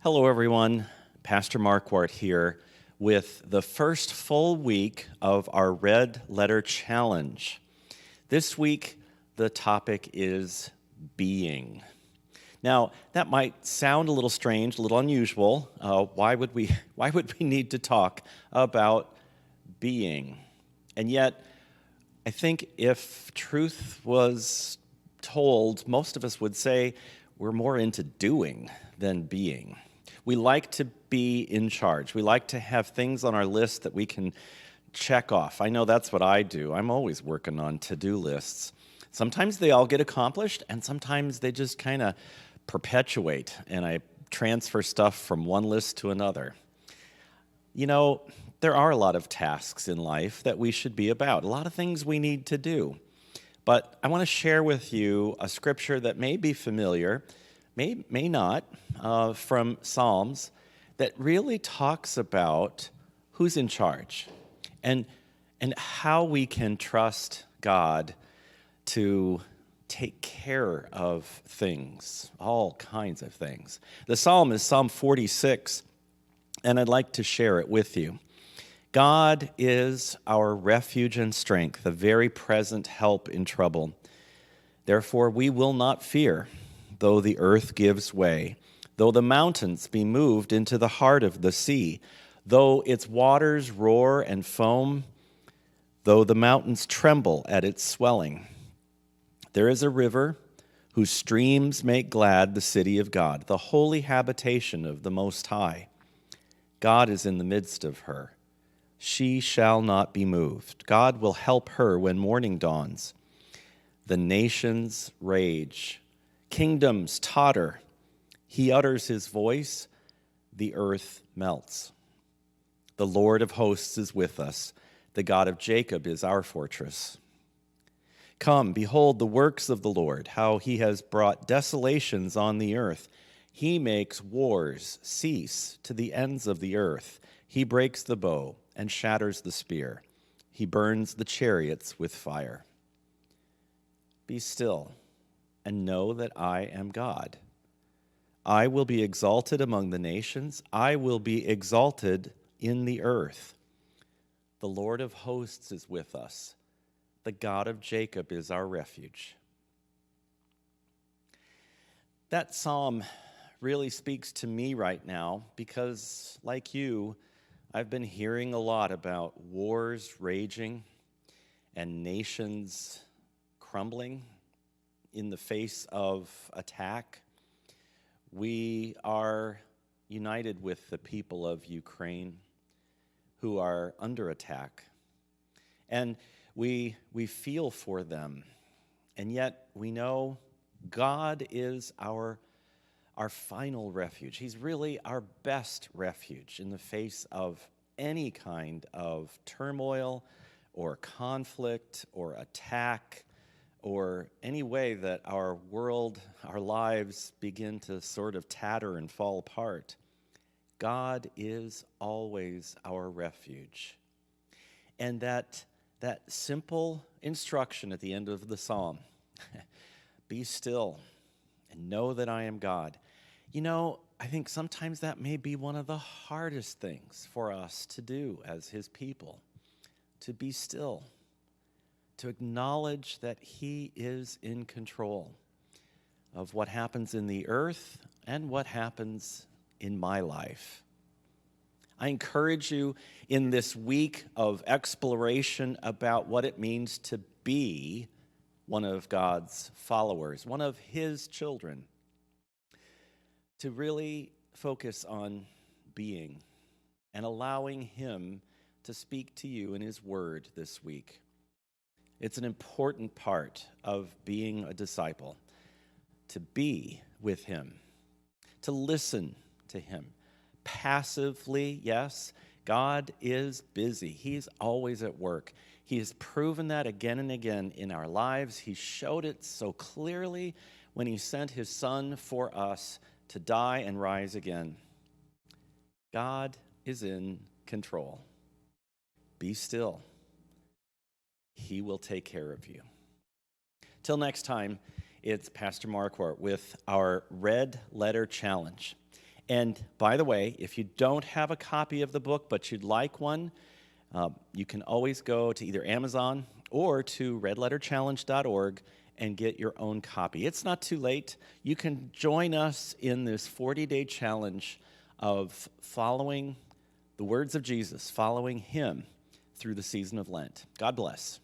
Hello, everyone. Pastor Marquardt here with the first full week of our Red Letter Challenge. This week, the topic is being. Now, that might sound a little strange, a little unusual. Why would we need to talk about being? And yet, I think if truth was told, most of us would say we're more into doing than being. We like to be in charge. We like to have things on our list that we can check off. I know that's what I do. I'm always working on to-do lists. Sometimes they all get accomplished, and sometimes they just kind of perpetuate, and I transfer stuff from one list to another. You know, there are a lot of tasks in life that we should be about, a lot of things we need to do. But I want to share with you a scripture that may be familiar, may not, from Psalms, that really talks about who's in charge and how we can trust God to take care of things, all kinds of things. The psalm is Psalm 46, and I'd like to share it with you. God is our refuge and strength, a very present help in trouble. Therefore we will not fear, though the earth gives way, though the mountains be moved into the heart of the sea, though its waters roar and foam, though the mountains tremble at its swelling. There is a river whose streams make glad the city of God, the holy habitation of the Most High. God is in the midst of her. She shall not be moved. God will help her when morning dawns. The nations rage. Kingdoms totter. He utters his voice. The earth melts. The Lord of hosts is with us. The God of Jacob is our fortress. Come, behold the works of the Lord, how he has brought desolations on the earth. He makes wars cease to the ends of the earth. He breaks the bow and shatters the spear. He burns the chariots with fire. Be still and know that I am God. I will be exalted among the nations. I will be exalted in the earth. The Lord of hosts is with us. The God of Jacob is our refuge. That psalm really speaks to me right now because, like you, I've been hearing a lot about wars raging and nations crumbling in the face of attack. We are united with the people of Ukraine who are under attack. And we feel for them. And yet we know God is our final refuge. He's really our best refuge in the face of any kind of turmoil or conflict or attack or any way that our world, our lives begin to sort of tatter and fall apart. God is always our refuge. And that simple instruction at the end of the psalm, be still and know that I am God. You know, I think sometimes that may be one of the hardest things for us to do as his people, to be still, to acknowledge that he is in control of what happens in the earth and what happens in my life. I encourage you in this week of exploration about what it means to be one of God's followers, one of his children, to really focus on being and allowing him to speak to you in his word this week. It's an important part of being a disciple, to be with him, to listen to him. Passively, yes, God is busy. He's always at work. He has proven that again and again in our lives. He showed it so clearly when he sent his son for us to die and rise again. God is in control. Be still. He will take care of you. Till next time, it's Pastor Marquardt with our Red Letter Challenge. And by the way, if you don't have a copy of the book but you'd like one, you can always go to either Amazon or to redletterchallenge.org and get your own copy. It's not too late. You can join us in this 40-day challenge of following the words of Jesus, following him through the season of Lent. God bless.